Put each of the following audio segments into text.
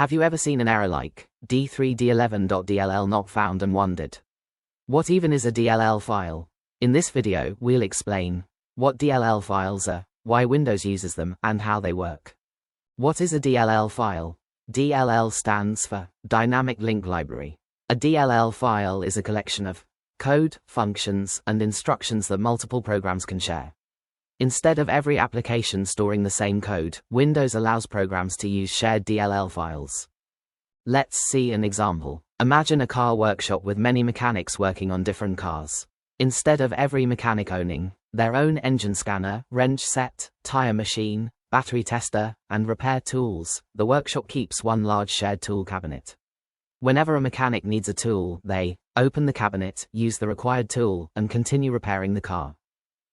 Have you ever seen an error like D3D11.dll not found and wondered, what even is a DLL file? In this video, we'll explain what DLL files are, why Windows uses them, and how they work. What is a DLL file? DLL stands for Dynamic Link Library. A DLL file is a collection of code, functions, and instructions that multiple programs can share. Instead of every application storing the same code, Windows allows programs to use shared DLL files. Let's see an example. Imagine a car workshop with many mechanics working on different cars. Instead of every mechanic owning their own engine scanner, wrench set, tire machine, battery tester, and repair tools, the workshop keeps one large shared tool cabinet. Whenever a mechanic needs a tool, they open the cabinet, use the required tool, and continue repairing the car.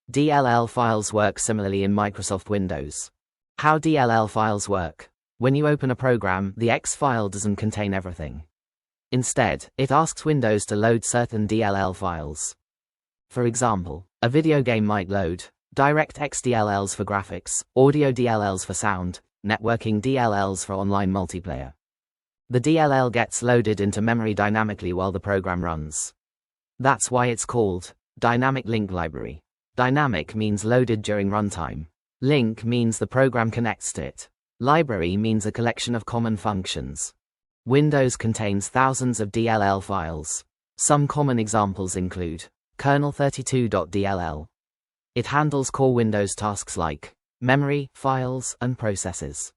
DLL files work similarly in Microsoft Windows. How DLL files work? When you open a program, the X file doesn't contain everything. Instead, it asks Windows to load certain DLL files. For example, a video game might load DirectX DLLs for graphics, audio DLLs for sound, networking DLLs for online multiplayer. The DLL gets loaded into memory dynamically while the program runs. That's why it's called Dynamic Link Library. Dynamic means loaded during runtime. Link means the program connects to it. Library means a collection of common functions. Windows contains thousands of DLL files. Some common examples include kernel32.dll. It handles core Windows tasks like memory, files, and processes.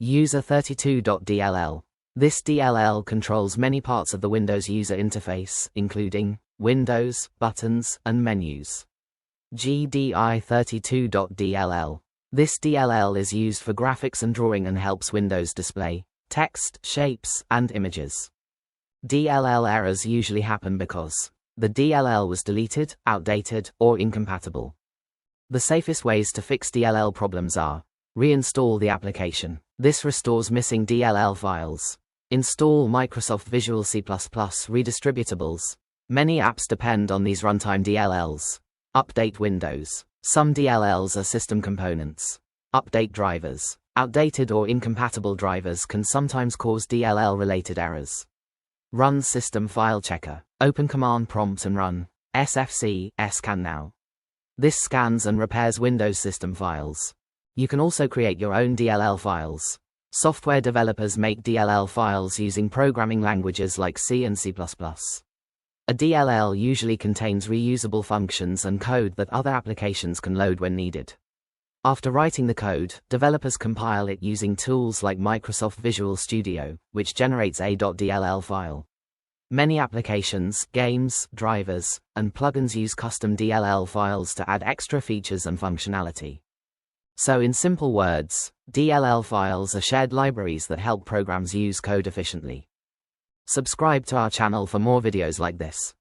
User32.dll. This DLL controls many parts of the Windows user interface, including windows, buttons, and menus. GDI32.dll. This DLL is used for graphics and drawing and helps Windows display text, shapes, and images. DLL errors usually happen because the DLL was deleted, outdated, or incompatible. The safest ways to fix DLL problems are: reinstall the application. This restores missing DLL files. Install Microsoft Visual C++ redistributables. Many apps depend on these runtime DLLs. Update Windows. Some DLLs are system components. Update drivers. Outdated or incompatible drivers can sometimes cause DLL-related errors. Run System File Checker. Open Command Prompt and run sfc scan now. This scans and repairs Windows system files. You can also create your own DLL files. Software developers make DLL files using programming languages like C and C++. A DLL usually contains reusable functions and code that other applications can load when needed. After writing the code, developers compile it using tools like Microsoft Visual Studio, which generates a .dll file. Many applications, games, drivers, and plugins use custom DLL files to add extra features and functionality. So in simple words, DLL files are shared libraries that help programs use code efficiently. Subscribe to our channel for more videos like this.